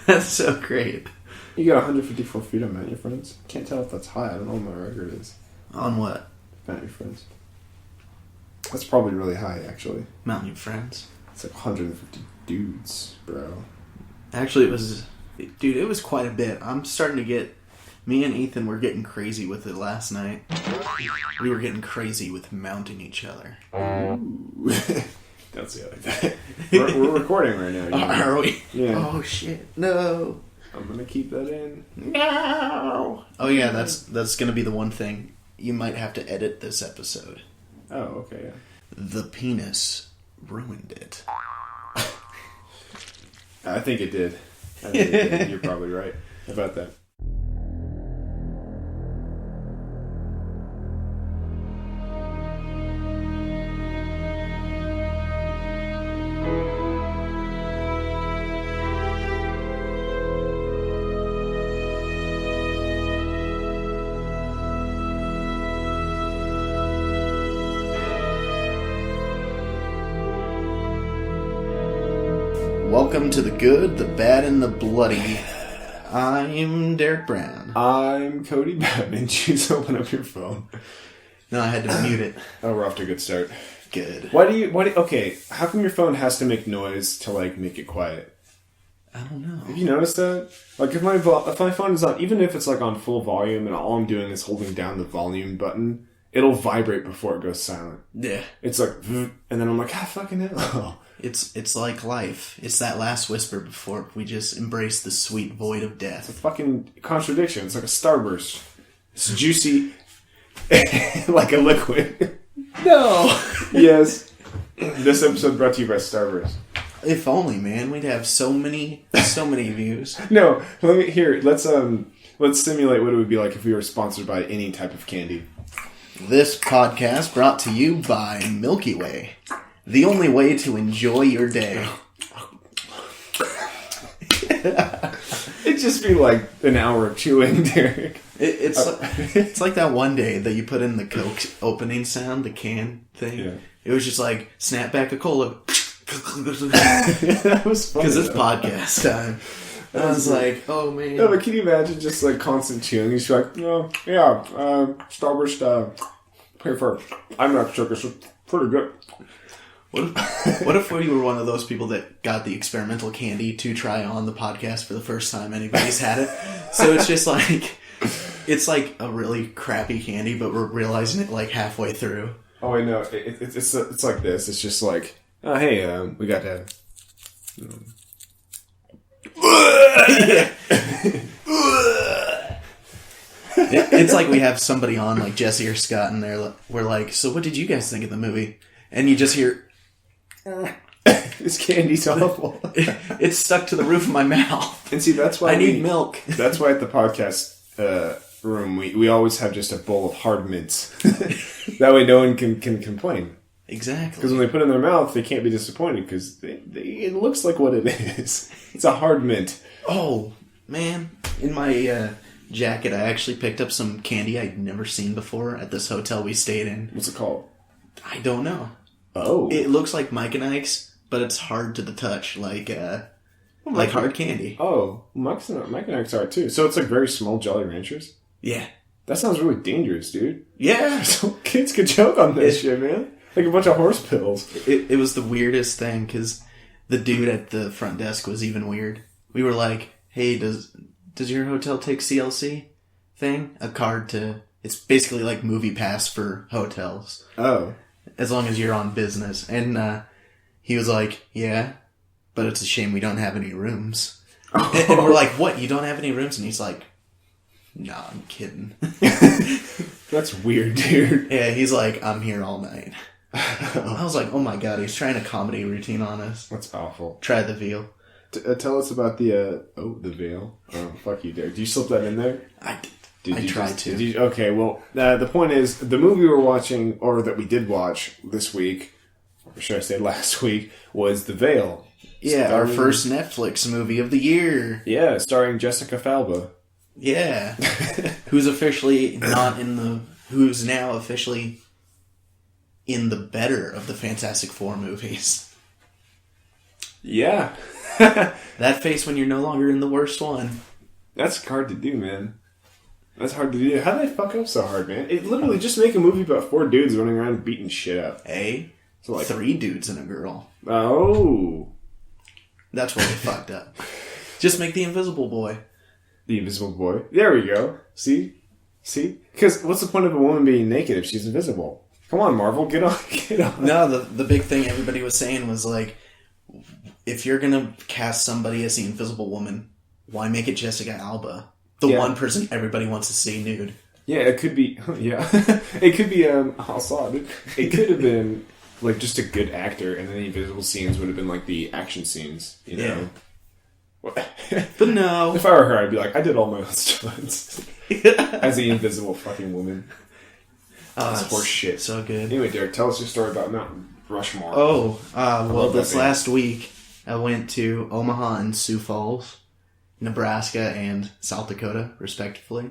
That's so great. You got 154 feet on Mount Your Friends. Can't tell if that's high. I don't know what my record is. On what? Mount Your Friends. That's probably really high, actually. Mount Your Friends. It's like 150 dudes, bro. Actually, it was quite a bit. I'm starting to get... Me and Ethan were getting crazy with it last night. We were getting crazy with mounting each other. Ooh. Don't say it like that. We're recording right now. Are we? Yeah. Oh, shit. No. I'm going to keep that in. No. Oh, yeah, that's going to be the one thing. You might have to edit this episode. Oh, okay, yeah. The penis ruined it. I think it did. You're probably right about that. Welcome to the good, the bad, and the bloody. I'm Derek Brown. I'm Cody Batman. Just open up your phone. No, I had to mute it. Oh, we're off to a good start. Good. Okay, how come your phone has to make noise to, make it quiet? I don't know. Have you noticed that? Like, if my phone is on, even if it's, on full volume and all I'm doing is holding down the volume button, it'll vibrate before it goes silent. Yeah. It's like, and then I'm like, fucking hell. It's like life. It's that last whisper before we just embrace the sweet void of It's a death. fucking contradiction. It's like a starburst. It's juicy, like a liquid. No! Yes. This episode brought to you by Starburst. If only, man. We'd have so many views. No, let's simulate what it would be like if we were sponsored by any type of candy. This podcast brought to you by Milky Way. The only way to enjoy your day. It'd just be like an hour of chewing, Derek. It's like that one day that you put in the Coke opening sound, the can thing. Yeah. It was just like, snap back a cola. That was funny. Because it's podcast time. I was like, oh man. No, but can you imagine just constant chewing? You're just like, Starburst, pay for I'm not sure, it's pretty good. What if we were one of those people that got the experimental candy to try on the podcast for the first time anybody's had it? So it's just it's like a really crappy candy, but we're realizing it halfway through. Oh, I know. It's like this. It's just like, oh, hey, we got to... It's like we have somebody on, like Jesse or Scott, and we're like, so what did you guys think of the movie? And you just hear... This candy's awful. It's stuck to the roof of my mouth. And see, that's why I need milk. That's why at the podcast room, we always have just a bowl of hard mints. That way no one can complain. Exactly. Because when they put it in their mouth, they can't be disappointed because it looks like what it is. It's a hard mint. Oh, man. In my jacket, I actually picked up some candy I'd never seen before at this hotel we stayed in. What's it called? I don't know. Oh. It looks like Mike and Ike's, but it's hard to the touch, like hard candy. Oh, Mike and Ike's are too. So it's like very small Jolly Ranchers? Yeah. That sounds really dangerous, dude. Yeah. So kids could choke on this shit, man. Like a bunch of horse pills. It was the weirdest thing, because the dude at the front desk was even weird. We were like, hey, does your hotel take CLC thing? A card to... It's basically like Movie Pass for hotels. Oh. As long as you're on business. And he was like, yeah, but it's a shame we don't have any rooms. Oh. And we're like, what, you don't have any rooms? And he's like, nah, I'm kidding. That's weird, dude. Yeah, he's like, I'm here all night. I was like, oh my god, he's trying a comedy routine on us. That's awful. Try the veal. Tell us about the veal. Oh, fuck you, Derek. Did you slip that in there? I tried to. Okay, well, the point is, the movie we're watching, or that we did watch this week, or should I say last week, was The Veil. Yeah, our first Netflix movie of the year. Yeah, starring Jessica Falba. Yeah. Who's now officially in the better of the Fantastic Four movies. Yeah. That face when you're no longer in the worst one. That's hard to do, man. That's hard to do. How did they fuck up so hard, man? It literally just make a movie about 4 dudes running around beating shit up. Hey, So like 3 dudes and a girl. Oh, That's where they fucked up. Just make the Invisible Boy. the Invisible Boy. There we go. See? Because what's the point of a woman being naked if she's invisible? Come on, Marvel, get on. No, the big thing everybody was saying was like, if you're gonna cast somebody as the Invisible Woman, why make it Jessica Alba? The one person everybody wants to see nude. Yeah, it could be. Yeah, it could be. Assad. It could have been like just a good actor, and then the invisible scenes would have been like the action scenes. You know. But no. If I were her, I'd be like, I did all my own stunts as the invisible fucking woman. That's horse shit. So good. Anyway, Derek, tell us your story about Mount Rushmore. Oh, well, this band. last week I went to Omaha and Sioux Falls, Nebraska, and South Dakota, respectively.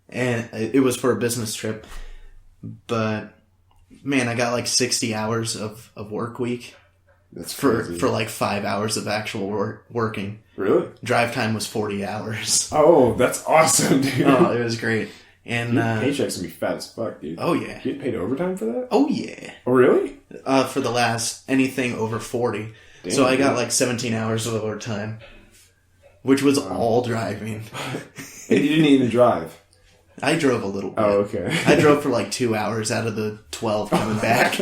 And it was for a business trip. But, man, I got like 60 hours of work week. That's For crazy. like 5 hours of actual working. Really? Drive time was 40 hours. Oh, that's awesome, dude. Oh, it was great. And Your paycheck's gonna be fat as fuck, dude. oh yeah, You get paid overtime for that? oh yeah. Oh, really? For the last anything over 40. Damn, so I got dude. like 17 hours of overtime, which was all driving. And you didn't even drive. I drove a little bit. Oh, okay. I drove for like 2 hours out of the 12 coming back.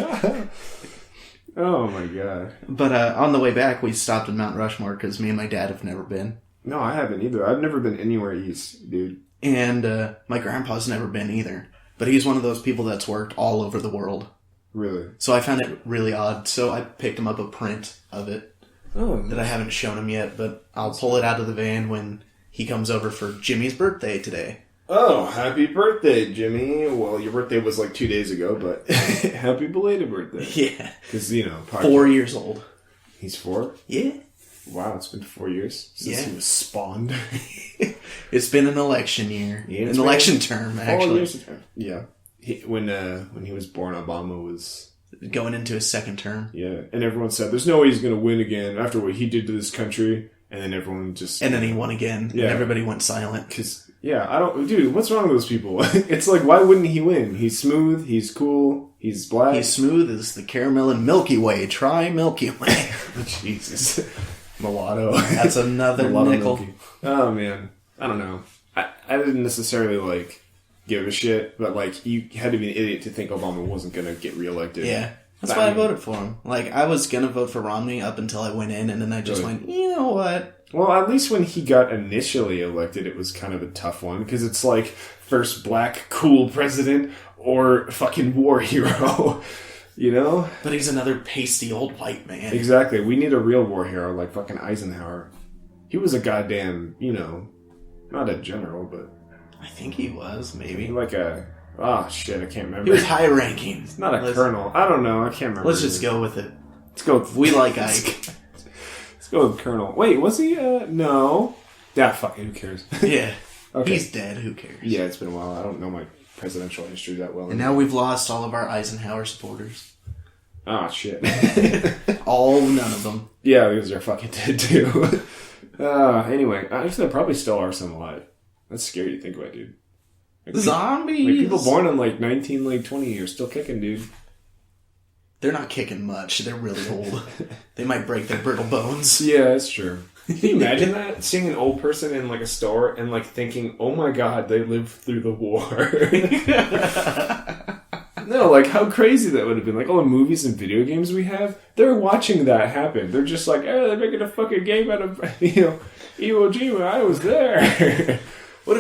Oh my god. But on the way back, we stopped in Mount Rushmore because me and my dad have never been. No, I haven't either. I've never been anywhere east, dude. And my grandpa's never been either. But he's one of those people that's worked all over the world. Really? So I found it really odd. So I picked him up a print of it Oh, that I haven't shown him yet. But I'll pull it out of the van when he comes over for Jimmy's birthday today. oh, happy birthday, Jimmy. Well, your birthday was like 2 days ago, but happy belated birthday. Yeah. Because, you know, 4 years old. He's 4? Yeah. Wow, it's been 4 years since Yeah. he was spawned. It's been an election year. Yeah, it's an been election term, 4 actually. years. Yeah. When he was born, Obama was... Going into his second term. Yeah, and everyone said, there's no way he's going to win again after what he did to this country. And then everyone just... And then he won again. Yeah. And everybody went silent. Because, yeah, I don't... Dude, what's wrong with those people? It's like, why wouldn't he win? He's smooth, he's cool, he's black. He's smooth as the caramel and Milky Way. Try Milky Way. Jesus. Mulatto. That's another Mulatto nickel. Milky. Oh, man. I don't know. I didn't necessarily, like, give a shit, but, like, you had to be an idiot to think Obama wasn't going to get reelected. Yeah. That's why I voted for him. Like, I was going to vote for Romney up until I went in, and then I just Really? went, you know what? Well, at least when he got initially elected, it was kind of a tough one, because it's like, first black, cool president, or fucking war hero. You know? But he's another pasty old white man. Exactly. We need a real war hero like fucking Eisenhower. He was a goddamn, you know, not a general, but I think he was, maybe. like a... Oh, shit, I can't remember. He was high ranking. Not a colonel. I don't know. I can't remember. Let's just go with it. Let's go with... We like Ike. Let's go with colonel. Wait, was he... No. Yeah, fuck it. Who cares? Yeah. Okay. He's dead. Who cares? Yeah, it's been a while. I don't know my presidential history that well. And now we've lost all of our Eisenhower supporters. Oh, shit. None of them. Yeah, because they're fucking dead, too. Anyway, actually, there probably still are some alive. That's scary to think about, dude. Like, Zombies! Like, people born in, like, 1920 are still kicking, dude. They're not kicking much. They're really old. They might break their brittle bones. Yeah, that's true. Can you imagine that? Seeing an old person in, like, a store and, like, thinking, oh my god, they lived through the war. No, like, how crazy that would have been. Like, all the movies and video games we have, they're watching that happen. They're just like, oh, they're making a fucking game out of, you know, Iwo Jima, I was there. What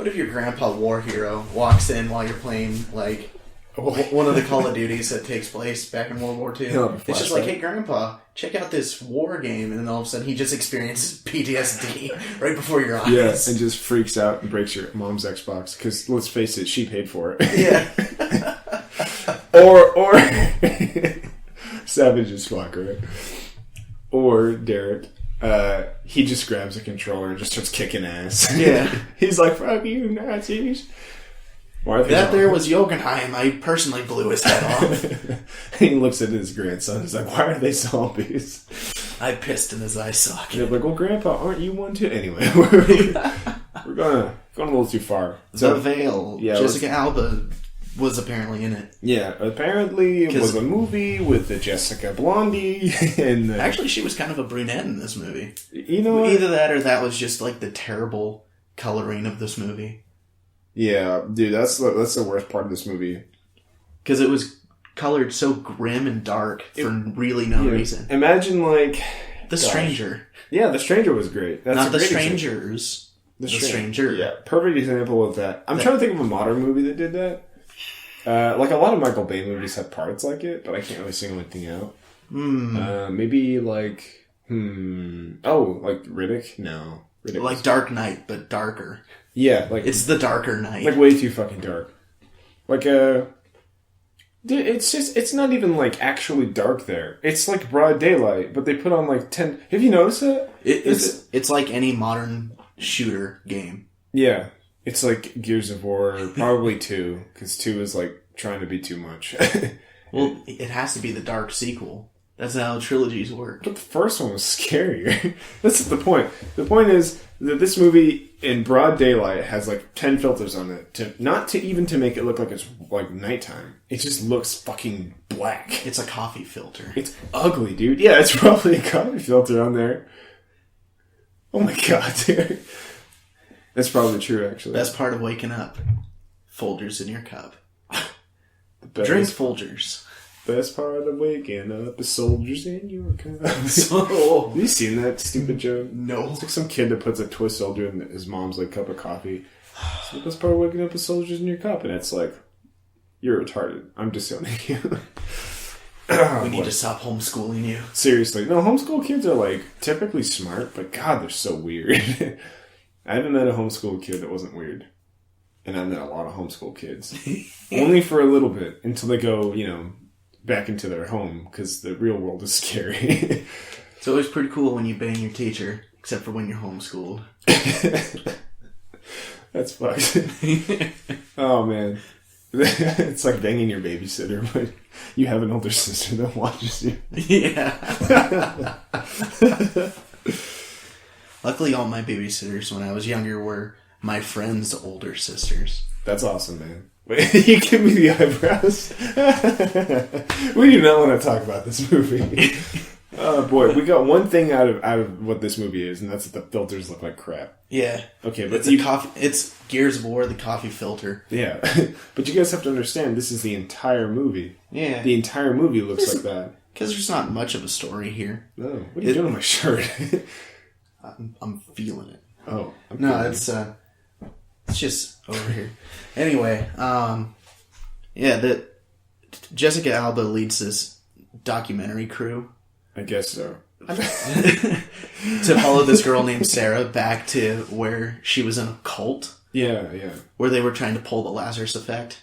if your grandpa war hero walks in while you're playing, like, one of the Call of Duties that takes place back in World War II? Yeah, It's just like, hey, grandpa, check out this war game. And then all of a sudden he just experiences PTSD right before your eyes. Yeah, and just freaks out and breaks your mom's Xbox. Because, let's face it, she paid for it. Yeah. Or Savage as fuck, right? Or Derek, he just grabs a controller and just starts kicking ass. Yeah. He's like, fuck you, Nazis. Why are they That there was Jotunheim. I personally blew his head off. He looks at his grandson. He's like, why are they zombies? I pissed in his eye socket. They're like, well, Grandpa, aren't you one too? Anyway, we're going a little too far. The Veil. Yeah, Jessica Alba was apparently in it. Yeah, apparently it was a movie with the Jessica Blondie. And actually, she was kind of a brunette in this movie. You know what? Either that or that was just like the terrible coloring of this movie. Yeah, dude, that's the worst part of this movie. Because it was colored so grim and dark for really no reason. Imagine, like... The Stranger. Yeah, The Stranger was great. That's Not The Strangers. The Stranger. Yeah, perfect example of that. I'm trying to think of a modern movie that did that. Like, a lot of Michael Bay movies have parts like it, but I can't really single anything out. Maybe, like... Oh, like Riddick? No. Riddick like Dark Knight, but darker. Yeah, like... It's the darker night. Like, way too fucking dark. Like, dude, it's not even, like, actually dark there. It's, like, broad daylight, but they put on, like, 10... Have you noticed that? It's like any modern shooter game. Yeah. It's like Gears of War, probably 2, because 2 is, like, trying to be too much. Well, it has to be the dark sequel. That's how trilogies work. But the first one was scarier. That's the point. The point is that this movie, in broad daylight, has like 10 filters on it. Not to make it look like it's like nighttime. It just looks fucking black. It's a coffee filter. It's ugly, dude. Yeah, it's probably a coffee filter on there. Oh my god, dude. That's probably true, actually. Best part of waking up. Folgers in your cup. Drink Folgers. Best part of waking up is soldiers in your cup. So, have you seen that stupid joke? No. It's like some kid that puts a twist soldier in his mom's like cup of coffee. So the best part of waking up is soldiers in your cup, and it's like, you're retarded. I'm disowning you. We need to stop homeschooling you. Seriously, no. Homeschool kids are like typically smart, but God, they're so weird. I haven't met a homeschool kid that wasn't weird, and I met a lot of homeschool kids. Only for a little bit until they go, back into their home, because the real world is scary. It's always pretty cool when you bang your teacher, except for when you're homeschooled. That's fucked. Oh, man. It's like banging your babysitter, but you have an older sister that watches you. Yeah. Luckily, all my babysitters when I was younger were my friends' older sisters. That's awesome, man. You give me the eyebrows. We do not want to talk about this movie. Oh boy, we got one thing out of what this movie is, and that's that the filters look like crap. Yeah. Okay, but it's Gears of War, the coffee filter. Yeah, but you guys have to understand, this is the entire movie. Yeah. The entire movie looks like that. Because there's not much of a story here. No, what are you doing on my shirt? I'm feeling it. Oh, it's just over here. Anyway, Jessica Alba leads this documentary crew. I guess so. To follow this girl named Sarah back to where she was in a cult. Yeah. Where they were trying to pull the Lazarus effect.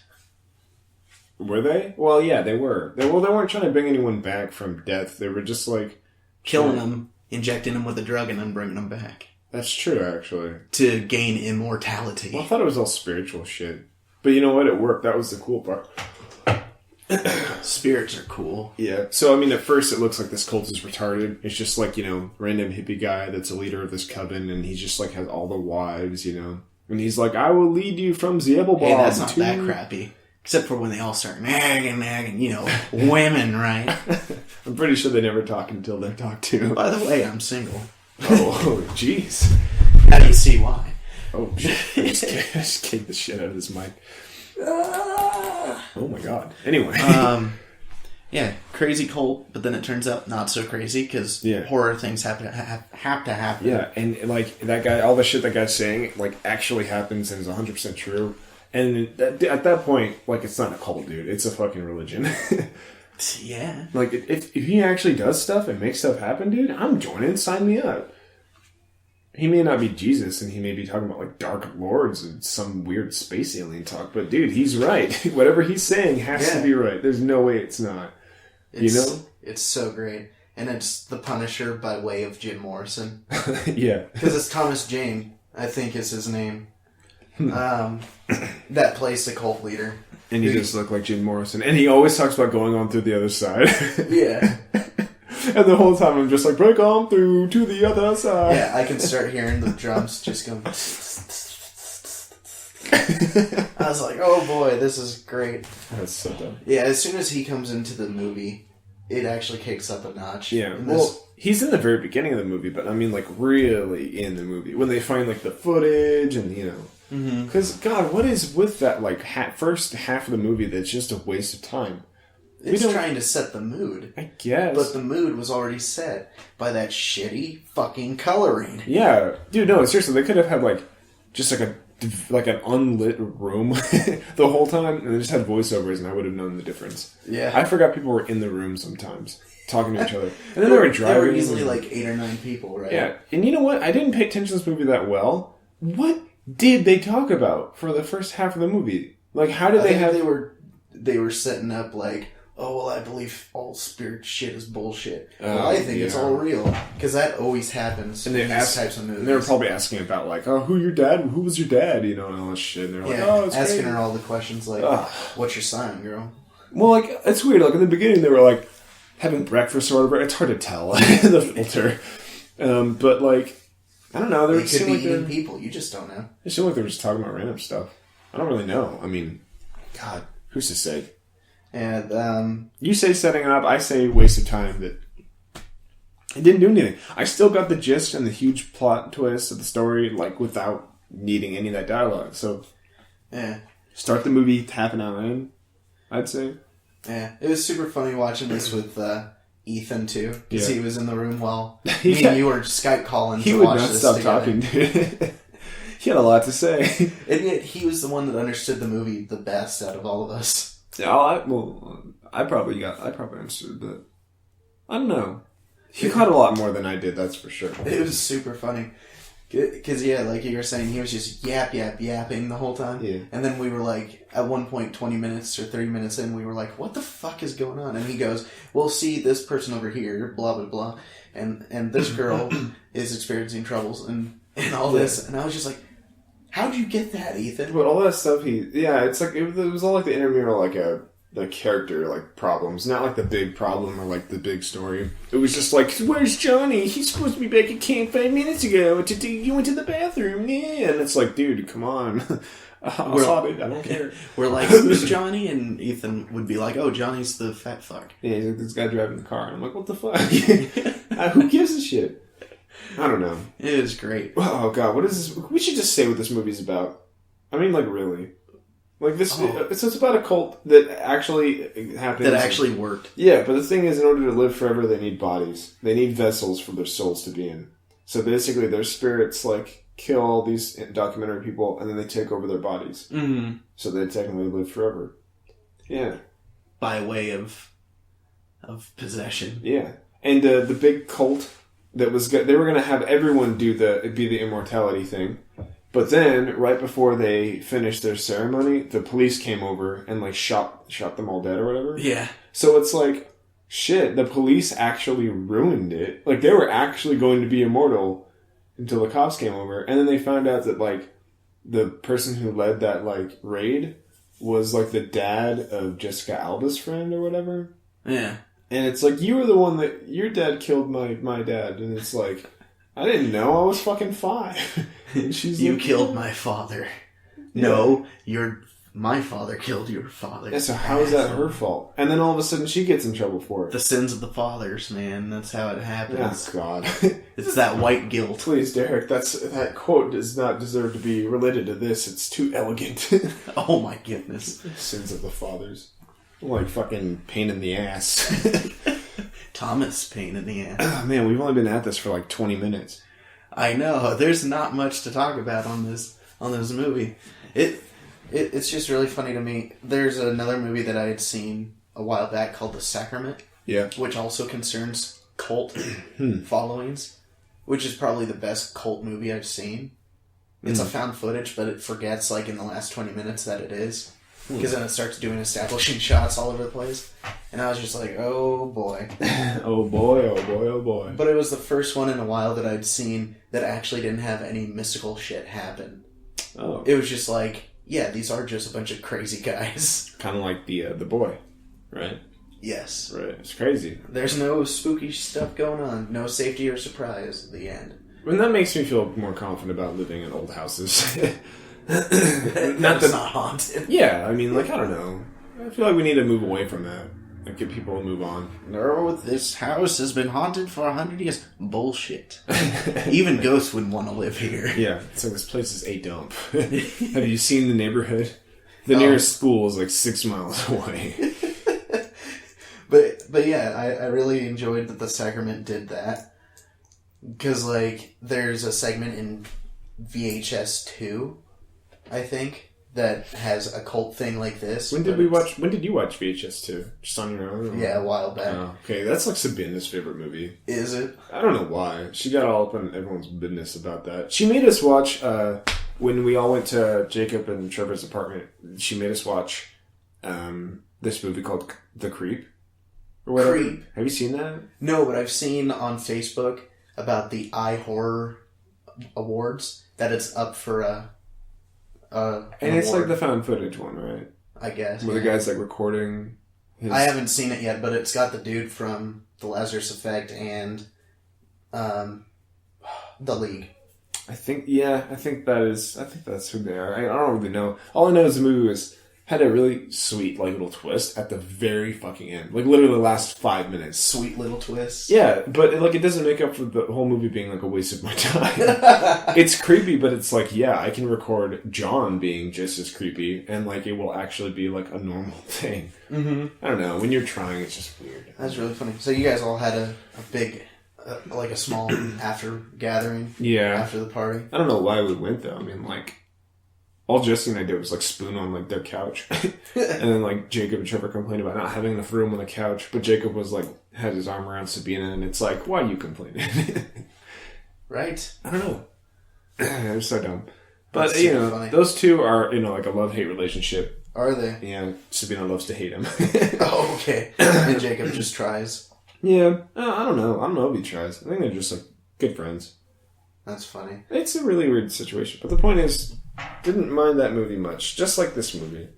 Were they? Well, yeah, they were. They weren't trying to bring anyone back from death. They were just like... killing them, injecting them with a drug, and then bringing them back. That's true, actually. To gain immortality. Well, I thought it was all spiritual shit. But you know what? It worked. That was the cool part. Spirits are cool. Yeah. So, I mean, at first it looks like this cult is retarded. It's just like, random hippie guy that's a leader of this coven, and he just, like, has all the wives, And he's like, I will lead you from Zeeblebog to... Hey, that's not that crappy. Except for when they all start nagging, women, right? I'm pretty sure they never talk until they're talked to. By the way, I'm single. Oh, jeez. How do you see why? Oh, shit. I just kicked the shit out of this mic. Oh, my God. Anyway. Yeah, crazy cult, but then it turns out not so crazy, because horror things have to happen. Yeah, and, like, that guy, all the shit that guy's saying, like, actually happens and is 100% true. And at that point, like, it's not a cult, dude. It's a fucking religion. Yeah. Like, if he actually does stuff and makes stuff happen, dude, I'm joining. Sign me up. He may not be Jesus, and he may be talking about, like, Dark Lords and some weird space alien talk, but, dude, he's right. Whatever he's saying has to be right. There's no way it's not. It's so great. And it's The Punisher by way of Jim Morrison. Yeah. Because it's Thomas Jane, I think is his name. That plays the cult leader. And he just looked like Jim Morrison. And he always talks about going on through the other side. Yeah. And the whole time I'm just like, break on through to the other side. Yeah, I can start hearing the drums just going. I was like, oh boy, this is great. That's so dumb. Yeah, as soon as he comes into the movie, it actually kicks up a notch. Yeah, well, he's in the very beginning of the movie, but I mean, like, really in the movie. When they find, like, the footage and, you know. Because, God, what is with that, like, first half of the movie that's just a waste of time? It's trying to set the mood. I guess. But the mood was already set by that shitty fucking coloring. Yeah. Dude, no, seriously, they could have had, like, just, like an unlit room the whole time, and they just had voiceovers, and I would have known the difference. Yeah. I forgot people were in the room sometimes, talking to each other. And then they were driving. There were easily like 8 or 9 people, right? Yeah. And you know what? I didn't pay attention to this movie that well. What did they talk about for the first half of the movie? Like, how did they have... They were setting up like, oh, well, I believe all spirit shit is bullshit. Oh, well, I think it's all real. Because that always happens in these types of movies. And they were probably asking about, like, oh, who was your dad? You know, and all this shit. And they're like, oh, it's asking crazy. her all the questions like, what's your sign, girl? Well, like, it's weird. Like, in the beginning, they were, like, having breakfast or whatever. It's hard to tell, the filter. But, like, I don't know. They could be eating people. You just don't know. It seemed like they were just talking about random stuff. I don't really know. I mean, God, who's to say? And you say setting it up, I say waste of time. That it didn't do anything. I still got the gist and the huge plot twist of the story, like without needing any of that dialogue. So, yeah, start the movie half an hour in, I'd say. Yeah, it was super funny watching this with Ethan too, because he was in the room while me and you were Skype calling. He to would watch not this stop together. talking, dude. He had a lot to say, and yet he was the one that understood the movie the best out of all of us. Yeah, I probably understood, but I don't know. He caught a lot more than I did, that's for sure. It was super funny. Because, yeah, like you were saying, he was just yapping the whole time. Yeah. And then we were like, at one point, 20 minutes or 30 minutes in, we were like, what the fuck is going on? And he goes, well, see, this person over here, blah, blah, blah. And this girl is experiencing troubles and all this. And I was just like, how'd you get that, Ethan? But all that stuff, it's like, it was all like the intramural, like the character, like, problems. Not like the big problem or like the big story. It was just like, where's Johnny? He's supposed to be back at camp 5 minutes ago. You went to the bathroom. Yeah. And it's like, dude, come on. I'll stop it. I don't care. We're like, who's Johnny? And Ethan would be like, oh, Johnny's the fat fuck. Yeah, he's like, this guy driving the car. And I'm like, what the fuck? Who gives a shit? I don't know. It is great. Oh, God, what is this? We should just say what this movie's about. I mean, like, really. Like, this, it's about a cult that actually happens. That actually worked. Yeah, but the thing is, in order to live forever, they need bodies. They need vessels for their souls to be in. So basically, their spirits, like, kill all these documentary people, and then they take over their bodies. Mm-hmm. So they technically live forever. Yeah. By way of possession. Yeah. And the big cult that was they were going to have everyone be the immortality thing. But then, right before they finished their ceremony, the police came over and, like, shot them all dead or whatever. Yeah. So it's like, shit, the police actually ruined it. Like, they were actually going to be immortal until the cops came over. And then they found out that, like, the person who led that, like, raid was, like, the dad of Jessica Alba's friend or whatever. Yeah. And it's like, you were the one that... Your dad killed my dad. And it's like... I didn't know. I was fucking 5. And she's you like, killed my father. Yeah. No, my father killed your father. Yeah, so how is that her fault? And then all of a sudden she gets in trouble for it. The sins of the fathers, man. That's how it happens. Oh, God. It's that white guilt. Please, Derek, that quote does not deserve to be related to this. It's too elegant. Oh, my goodness. Sins of the fathers. Like fucking pain in the ass. Thomas pain in the ass. Oh, man, we've only been at this for like 20 minutes. I know. There's not much to talk about on this movie. It's just really funny to me. There's another movie that I had seen a while back called The Sacrament. Yeah. Which also concerns cult followings. Which is probably the best cult movie I've seen. It's a found footage, but it forgets, like, in the last 20 minutes that it is. Because then it starts doing establishing shots all over the place. And I was just like, oh boy. Oh boy, oh boy, oh boy. But it was the first one in a while that I'd seen that actually didn't have any mystical shit happen. Oh. It was just like, yeah, these are just a bunch of crazy guys. Kind of like the boy, right? Yes. Right. It's crazy. There's no spooky stuff going on. No safety or surprise at the end. And that makes me feel more confident about living in old houses. Not haunted. Yeah, I mean, like, I don't know. I feel like we need to move away from that. Like, get people to move on. No, this house has been haunted for 100 years. Bullshit. Even ghosts wouldn't want to live here. Yeah, it's like this place is a dump. Have you seen the neighborhood? The nearest school is like 6 miles away. But yeah, I really enjoyed that the Sacrament did that. Because, like, there's a segment in VHS 2, I think, that has a cult thing like this. When did you watch VHS 2? Just on your own? Or? Yeah, a while back. Oh, okay, that's like Sabina's favorite movie. Is it? I don't know why. She got all up in everyone's business about that. She made us watch, when we all went to Jacob and Trevor's apartment, she made us watch this movie called The Creep. Or whatever. Creep? Have you seen that? No, but I've seen on Facebook about the iHorror Awards that it's up for an it's award, like the found footage one, right? I guess. Where the guy's like recording his... I haven't seen it yet, but it's got the dude from The Lazarus Effect and The League. I think that's who they are. I don't really know. All I know is the movie had a really sweet, like, little twist at the very fucking end. Like, literally the last 5 minutes. Sweet little twist. Yeah, but, like, it doesn't make up for the whole movie being, like, a waste of my time. It's creepy, but it's like, yeah, I can record John being just as creepy, and, like, it will actually be, like, a normal thing. Mm-hmm. I don't know. When you're trying, it's just weird. That's really funny. So you guys all had a big, like a small after gathering? Yeah. After the party? I don't know why we went, though. I mean, like... all Jesse and I did was, like, spoon on, like, their couch. And then, like, Jacob and Trevor complained about not having enough room on the couch. But Jacob was, like, had his arm around Sabina. And it's like, why are you complaining? Right? I don't know. It was so dumb. But, That's you know, funny. those two are, you know, like a love-hate relationship. Are they? Yeah, Sabina loves to hate him. Oh, okay. And Jacob just tries. Yeah, I don't know. I don't know if he tries. I think they're just, like, good friends. That's funny. It's a really weird situation. But the point is, didn't mind that movie much. Just like this movie.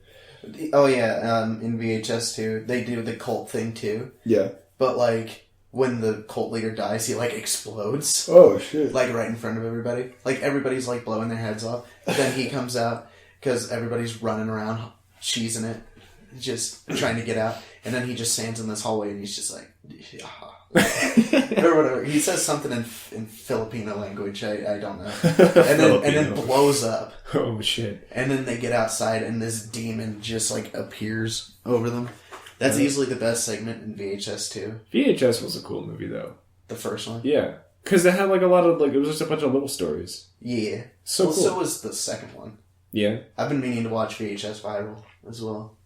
Oh, yeah. In VHS, too, they do the cult thing, too. Yeah. But, like, when the cult leader dies, he, like, explodes. Oh, shit. Like, right in front of everybody. Like, everybody's, like, blowing their heads off. But then he comes out, because everybody's running around, cheesing it, just trying to get out. And then he just stands in this hallway, and he's just like... or whatever. He says something in Filipino language. I don't know. And then blows up. Oh, shit. And then they get outside, and this demon just, like, appears over them. That's easily the best segment in VHS, too. VHS was a cool movie, though. The first one? Yeah. Because it had, like, a lot of, like, it was just a bunch of little stories. Yeah. So cool. So was the second one. Yeah. I've been meaning to watch VHS Viral as well.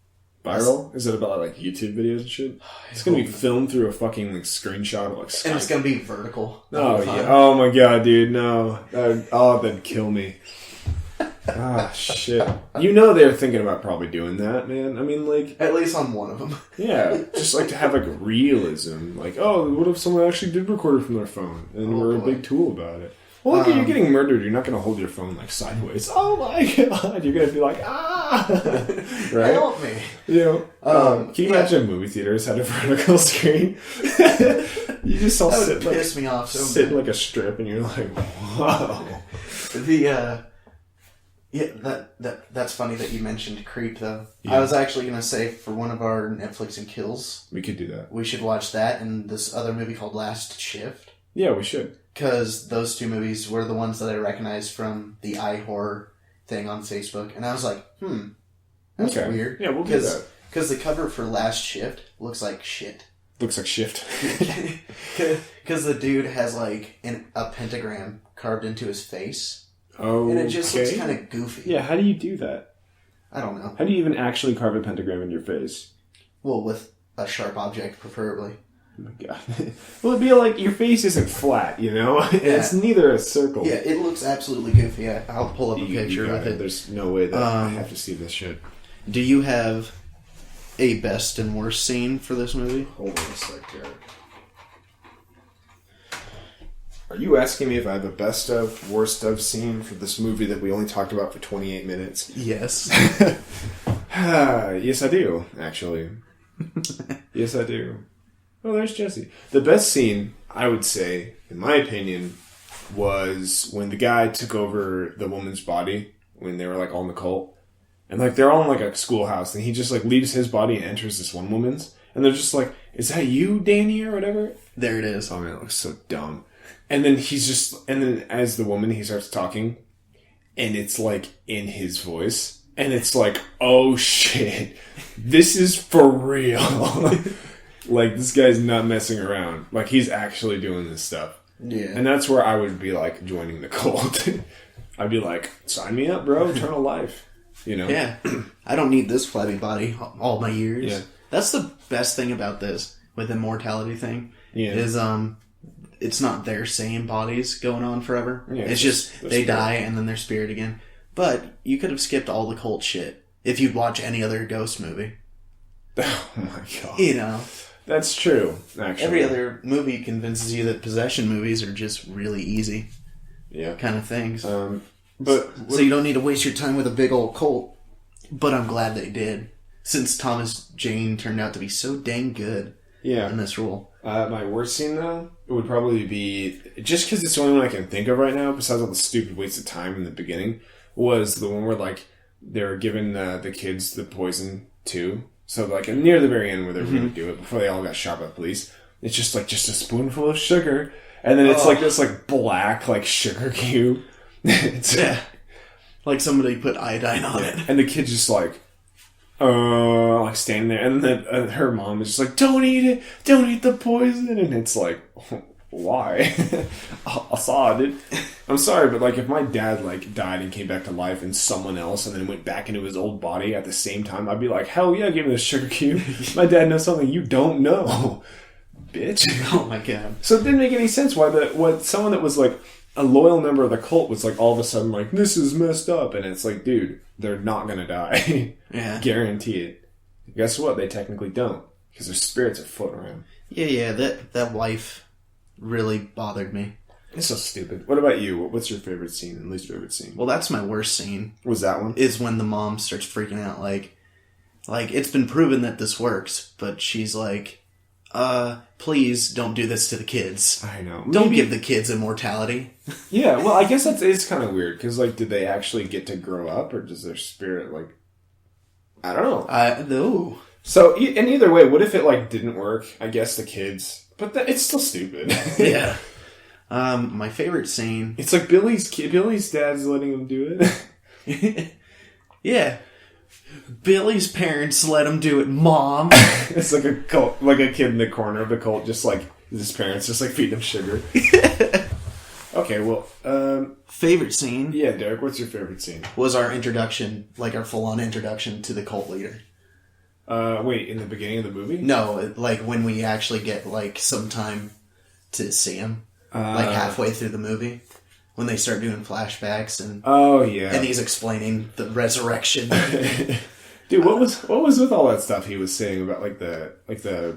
Viral? Is it about, like, YouTube videos and shit? It's gonna be filmed through a fucking, like, screenshot of, like, Skype. And it's gonna be vertical. Oh, yeah. Oh, my God, dude. No. That'd kill me. Ah, shit. You know they're thinking about probably doing that, man. I mean, like... At least on one of them. Yeah. Just, like, to have, like, realism. Like, oh, what if someone actually did record it from their phone? And we're a big tool about it. Well, look, you're getting murdered. You're not going to hold your phone, like, sideways. Oh, my God. You're going to be like, ah! Right? Help me. You know, can you imagine movie theaters had a vertical screen? You just all That sit, would like, piss me off so sit bad. like a strip, and you're like, wow. That's funny that you mentioned Creep, though. Yeah. I was actually going to say, for one of our Netflix and Kills, We could do that. we should watch that and this other movie called Last Shift. Yeah, we should. Because those two movies were the ones that I recognized from the iHorror thing on Facebook. And I was like, that's Okay. weird. Yeah, we'll do that. Because the cover for Last Shift looks like shit. Looks like Shift. Because the dude has, like, a pentagram carved into his face. Oh, And it just looks kind of goofy. Yeah, how do you do that? I don't know. How do you even actually carve a pentagram in your face? Well, with a sharp object, preferably. Oh my God. Well, it'd be like your face isn't flat, you know? It's neither a circle. Yeah, it looks absolutely goofy. I'll pull up a picture You with got it. There's no way that I have to see this shit. Do you have a best and worst scene for this movie? Hold on a sec, Jared. Are you asking me if I have a best of, worst of scene for this movie that we only talked about for 28 minutes? Yes. Yes, I do, actually. Yes, I do. Oh, there's Jesse. The best scene, I would say, in my opinion, was when the guy took over the woman's body when they were like all in the cult. And like they're all in like a schoolhouse and he just like leaves his body and enters this one woman's. And they're just like, is that you, Danny, or whatever? There it is. Oh man, it looks so dumb. And then and then as the woman, he starts talking and it's like in his voice. And it's like, oh shit, this is for real. Like this guy's not messing around. Like he's actually doing this stuff. Yeah. And that's where I would be like joining the cult. I'd be like, sign me up, bro. Eternal life. You know? Yeah. I don't need this flabby body all my years. Yeah. That's the best thing about this with immortality thing. Yeah. Is it's not their same bodies going on forever. Yeah, it's just they spirit. die and then their spirit again. But you could have skipped all the cult shit if you'd watch any other ghost movie. Oh my god. You know. That's true, actually. Every other movie convinces you that possession movies are just really easy Yeah. kind of things. But So you don't need to waste your time with a big old cult. But I'm glad they did. Since Thomas Jane turned out to be so dang good yeah. in this role. My worst scene, though, it would probably be, just because it's the only one I can think of right now, besides all the stupid waste of time in the beginning, was the one where, like, they're giving the kids the poison, too. So, like, near the very end where they're going to do it, before they all got shot by the police, it's just, like, just a spoonful of sugar. And then it's, like, this, like, black, like, sugar cube. Yeah. Like somebody put iodine on it. And the kid's just, like standing there. And then her mom is just like, don't eat it. Don't eat the poison. And it's like, why? I saw it. I'm sorry, but, like, if my dad, like, died and came back to life and someone else and then went back into his old body at the same time, I'd be like, hell yeah, give me the sugar cube. My dad knows something you don't know. Bitch. Oh my god. So it didn't make any sense why someone that was, like, a loyal member of the cult was, like, all of a sudden, like, this is messed up. And it's like, dude, they're not gonna die. Yeah. Guarantee it. Guess what? They technically don't. Because their spirits are floating around. Yeah, that wife really bothered me. It's so stupid. What about you? What's your favorite scene and least favorite scene? Well, that's my worst scene. Was that one? Is when the mom starts freaking out. Like it's been proven that this works, but she's like, please don't do this to the kids. I know. Don't give the kids immortality. Yeah, well, I guess that is kind of weird. Because, like, did they actually get to grow up? Or does their spirit, like... I don't know. No. So, and either way, what if it, like, didn't work? I guess the kids... But it's still stupid. Yeah. My favorite scene... It's like Billy's dad's letting him do it. Yeah. Billy's parents let him do it, Mom. It's like a cult, like a kid in the corner of the cult, just like his parents just like feed him sugar. Okay, well, favorite scene? Yeah, Derek, what's your favorite scene? Was our introduction, like our full-on introduction to the cult leader. Wait, in the beginning of the movie? No, like when we actually get like some time to see him, like halfway through the movie. When they start doing flashbacks and oh yeah, and he's explaining the resurrection. Dude, what was with all that stuff he was saying about like the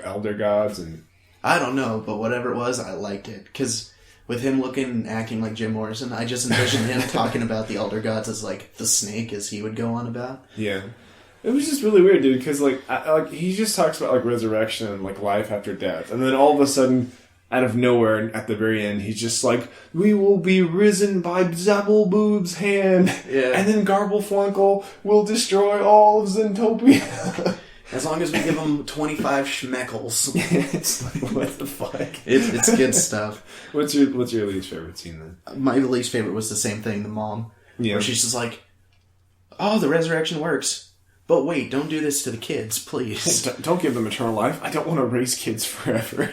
elder gods and I don't know, but whatever it was, I liked it because with him looking and acting like Jim Morrison, I just envisioned him talking about the elder gods as like the snake, as he would go on about. Yeah, it was just really weird, dude. Because like he just talks about like resurrection and like life after death, and then all of a sudden, out of nowhere, at the very end, he's just like, "We will be risen by Zabbleboob's hand, yeah. And then Garbleflunkle will destroy all of Zentopia." As long as we give him 25 schmeckles. It's like, what the fuck? It's good stuff. What's your least favorite scene then? My least favorite was the same thing, the mom. Yeah. Where she's just like, oh, the resurrection works. But wait, don't do this to the kids, please. Don't give them eternal life. I don't want to raise kids forever.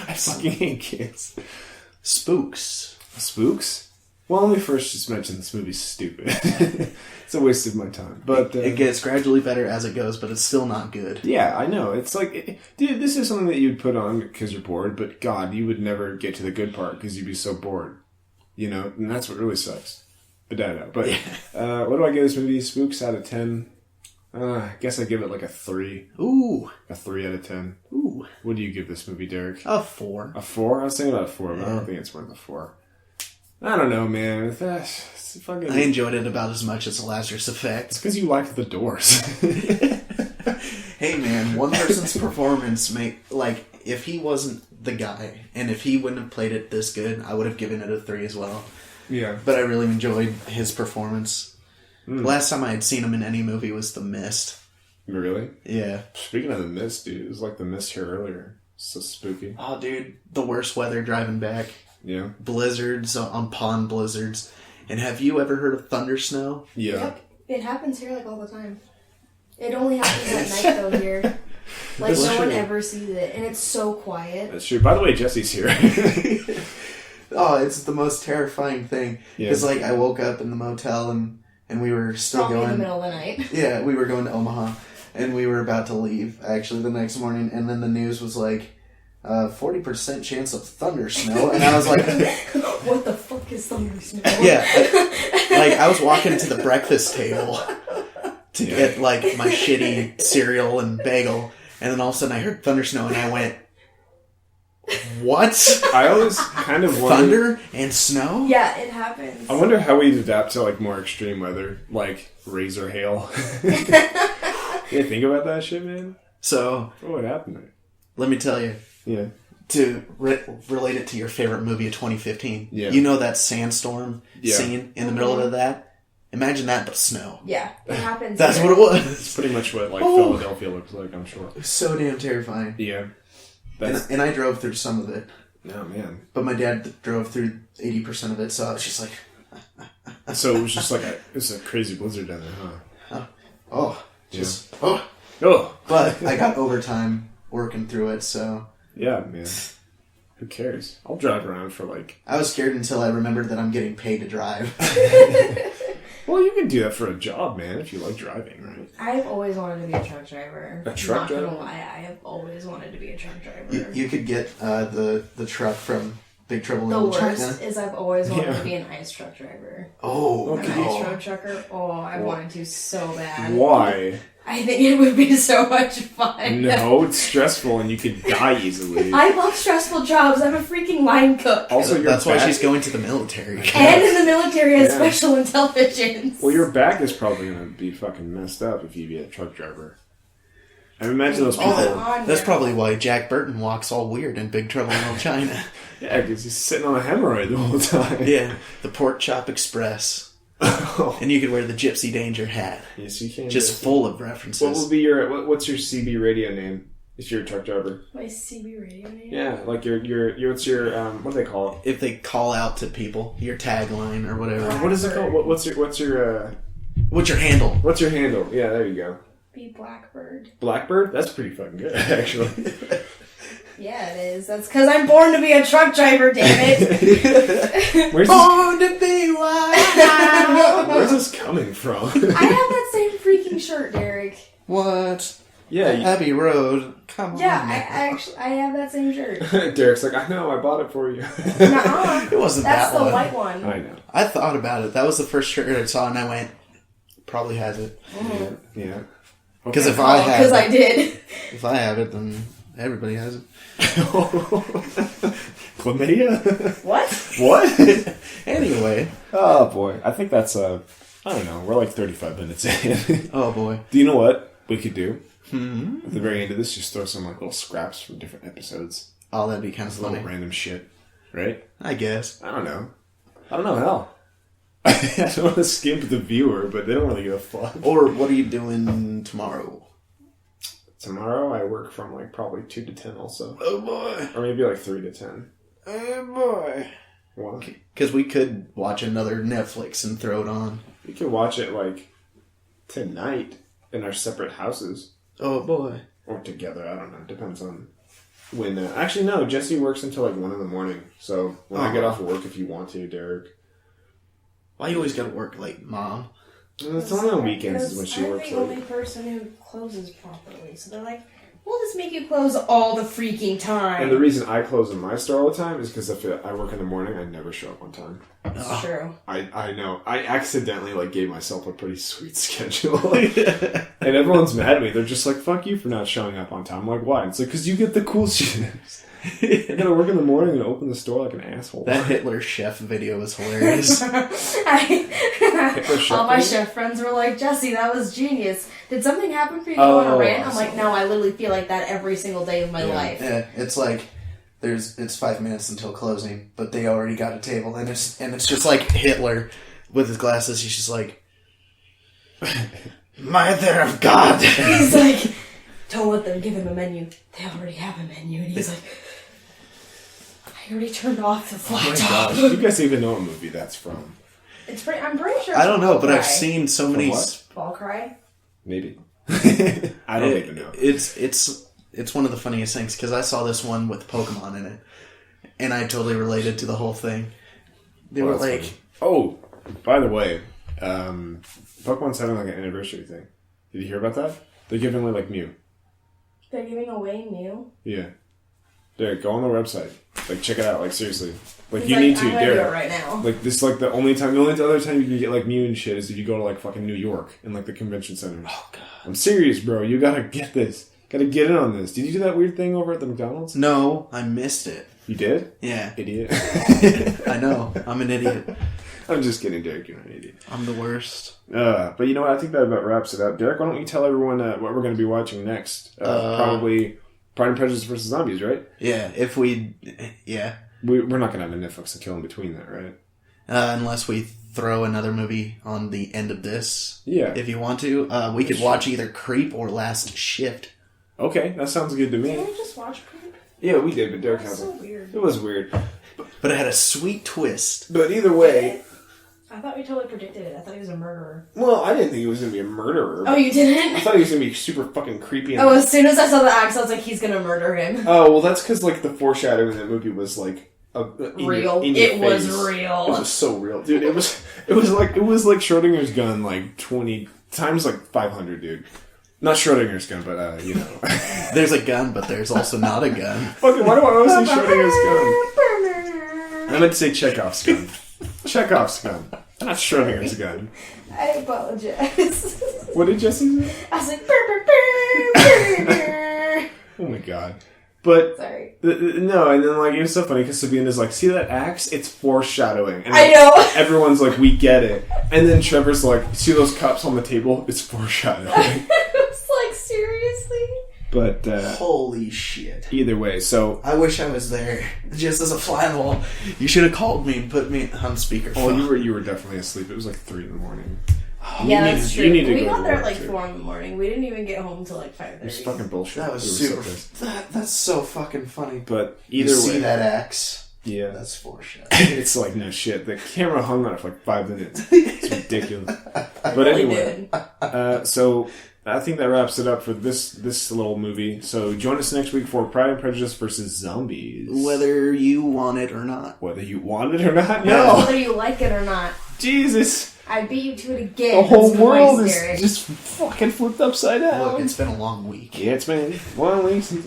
I fucking hate kids. Spooks. Spooks? Well, let me first just mention this movie's stupid. It's a waste of my time. But it gets gradually better as it goes, but it's still not good. Yeah, I know. It's like, dude, this is something that you'd put on because you're bored, but God, you would never get to the good part because you'd be so bored. You know? And that's what really sucks. But I know. But what do I give this movie? Spooks out of 10? I guess I give it like a 3. Ooh. A 3 out of 10. Ooh. What do you give this movie, Derek? A 4. A 4? I was thinking about a 4, but I don't think it's worth a 4. I don't know, man. It's fucking... I enjoyed it about as much as The Lazarus Effect. It's because you liked The Doors. Hey man, one person's performance if he wasn't the guy, and if he wouldn't have played it this good, I would have given it a 3 as well. Yeah. But I really enjoyed his performance. The last time I had seen him in any movie was The Mist. Really? Yeah. Speaking of The Mist, dude, it was like The Mist here earlier. So spooky. Oh, dude, the worst weather driving back. Yeah. Blizzards on pond blizzards. And have you ever heard of thunder snow? Yeah. Yep. It happens here like all the time. It only happens at night though here. Like That's no one true. ever sees it, and it's so quiet. That's true. By the way, Jesse's here. Oh, it's the most terrifying thing. Yeah. Because I woke up in the motel and we were still Probably in the going. middle of the night. Yeah, we were going to Omaha, and we were about to leave actually the next morning, and then the news was 40% chance of thunder snow, and I was like, What the fuck is thunder snow? yeah, I was walking to the breakfast table to get my shitty cereal and bagel, and then all of a sudden I heard thunder snow, and I went, what? I always kind of wonder... Thunder and snow? Yeah, it happens. I wonder how we'd adapt to more extreme weather, like razor hail. You think about that shit, man? So, What would happen? let me tell you, Yeah. to relate it to your favorite movie of 2015, Yeah. you know that sandstorm Yeah. scene in the middle of that? Imagine that, but snow. Yeah, it happens. That's here. what it It's was. pretty much what Oh. Philadelphia looks like, I'm sure. So damn terrifying. Yeah. And I drove through some of it, Oh, man. but my dad drove through 80% of it, so I was just like, So it was just it's a crazy blizzard down there, huh? oh. Oh! But I got overtime working through it, so Yeah, man. Who cares? I'll drive around for I was scared until I remembered that I'm getting paid to drive. Well, you can do that for a job, man, if you like driving, right? I've always wanted to be a truck driver. A truck driver? Not gonna lie, I have always wanted to be a truck driver. You could get the truck from Big Trouble The in Little China. worst is I've always wanted Yeah. to be an ice truck driver. Oh, An Okay. ice road trucker. Oh, I wanted to so bad. Why? I think it would be so much fun. No, it's stressful and you could die easily. I love stressful jobs. I'm a freaking line cook. Also, your That's why back, she's going to the military. And in the military as Yeah. special intelligence. Well, your back is probably going to be fucking messed up if you be a truck driver. I imagine those people... Oh, that's probably why Jack Burton walks all weird in Big Trouble in Little China. Yeah, because he's sitting on a hemorrhoid the whole time. Yeah, the Pork Chop Express. And you could wear the Gypsy Danger hat. Yes, you can. Just full of references. What will be your... What's your CB radio name if you're a truck driver? My CB radio name? Yeah, like your what's your... what do they call it? If they call out to people, your tagline or whatever. What is it called? What's your What's your handle? what's your handle? Yeah, there you go. Be Blackbird. Blackbird? That's pretty fucking good, actually. Yeah, it is. That's because I'm born to be a truck driver, damn it. Where's Born to be wild. where's this coming from? I have that same freaking shirt, Derek. What? Yeah, Abbey Road. Come Yeah, on. I have that same shirt. Derek's like, I know, I bought it for you. Nuh-uh. It wasn't That's that the one. white one. I know. I thought about it. That was the first shirt I saw, and I went, probably has it. Yeah. Because if I have Because it, I did. if I have it, then everybody has it. Chlamydia? What? What? Anyway. Oh boy. I think that's I don't know, we're like 35 minutes in. Oh boy. Do you know what we could do? At the very end of this, just throw some little scraps from different episodes. Oh, that'd be kind of Little funny. random shit. Right? I guess. I don't know. Hell. I don't want to skimp the viewer, but they don't really give a fuck. Or what are you doing tomorrow? Tomorrow I work from probably 2 to 10 also. Oh boy. Or maybe 3 to 10. Oh boy. What? Because we could watch another Netflix and throw it on. We could watch it tonight in our separate houses. Oh boy. Or together, I don't know. Depends on when... actually, no. Jesse works until 1 in the morning. So when I get off of work, if you want to, Derek. Why you always gotta work late, Mom? It's only on weekends is when she works I'm the only late. person who closes properly. So they're like, we'll just make you close all the freaking time. And the reason I close in my store all the time is because if I work in the morning, I never show up on time. It's true. I know. I accidentally gave myself a pretty sweet schedule. And everyone's mad at me. They're just like, fuck you for not showing up on time. I'm like, why? It's like, because you get the cool shit. I gotta work in the morning and open the store like an asshole. That Hitler chef video was hilarious. All my video? chef friends were like, Jesse, that was genius. Did something happen for you to go on a rant? I'm like, no, I literally feel like that every single day of my life. Yeah, it's like it's 5 minutes until closing, but they already got a table, and it's just like Hitler with his glasses. He's just like, Mother of God. He's like, don't let them give him a menu. They already have a menu. And he's like, I already turned off the laptop. Do you guys even know what movie that's from? I'm pretty sure. I don't know, Ball but Cry. I've seen so many. what? Ball Cry. Maybe. I don't even know. It's one of the funniest things because I saw this one with Pokemon in it, and I totally related to the whole thing. They were that's like, funny. Oh, by the way, Pokemon's having like an anniversary thing. Did you hear about that? They're giving away like Mew. They're giving away Mew. Yeah. Derek, go on their website. Like, check it out. Like, seriously. Like, He's you like, need to, I'm gonna do Derek. it right now. Like, this is like the only other time you can get like Mew and shit is if you go to like fucking New York in like the convention center. oh God. I'm serious, bro. You gotta get this. Gotta get in on this. Did you do that weird thing over at the McDonald's? No, I missed it. You did? Yeah. Idiot. I know. I'm an idiot. I'm just kidding, Derek. You're not an idiot. I'm the worst. But you know what? I think that about wraps it up. Derek, why don't you tell everyone what we're going to be watching next? Probably Pride and Prejudice versus Zombies, right? Yeah, yeah. We're not going to have a Netflix to kill in between that, right? Unless we throw another movie on the end of this. Yeah. If you want to. We could watch either Creep or Last Shift. Okay, that sounds good to me. Didn't we just watch Creep? Yeah, we did, but Derek That's so hasn't. weird. It was weird. But it had a sweet twist. But either way, I thought we totally predicted it. I thought he was a murderer. well, I didn't think he was going to be a murderer. Oh, you I didn't? thought he was going to be super fucking creepy. And Oh, as soon as I saw the axe, I was like, he's gonna murder him. Oh, well, that's because like the foreshadowing in that movie was like Real. in your It was face. real. It was so real, dude. It was like Schrodinger's gun, like 20 times like 500, dude. Not Schrodinger's gun, but you know. There's a gun, but there's also not a gun. Fucking, why do I always say Schrodinger's gun? I meant to say Chekhov's gun. Chekhov's gun, not Schrodinger's gun. I apologize. What did Jesse say? I was like, burr, burr, burr, burr. Oh my god. But Sorry. no, and then like it was so funny because Sabina's like, see that axe? It's foreshadowing. And I know. everyone's like, we get it. And then Trevor's like, see those cups on the table? It's foreshadowing. I was like, seriously? But Holy shit. either way, so I wish I was there. Just as a fly on the wall. You should have called me and put me on speakerphone. oh, you were definitely asleep. It was like 3 a.m. Yeah, need that's to- true. you need to We go got to there work, at like too. 4 a.m. We didn't even get home till like It was 5:30. fucking bullshit. That was We were super. so pissed. That's so fucking funny. But You either see way, that axe? yeah, That's foreshadowing. it's like no shit. The camera hung on it for like 5 minutes. It's ridiculous. But Really anyway, did. so I think that wraps it up for this little movie. So join us next week for Pride and Prejudice versus Zombies. Whether you want it or not. Whether you want it or not, Yeah. no. Whether you like it or not, Jesus, I beat you to it again. the whole That's world twice, is Derek. just fucking flipped upside down. Look, it's been a long week. Yeah, it's been 1 week since.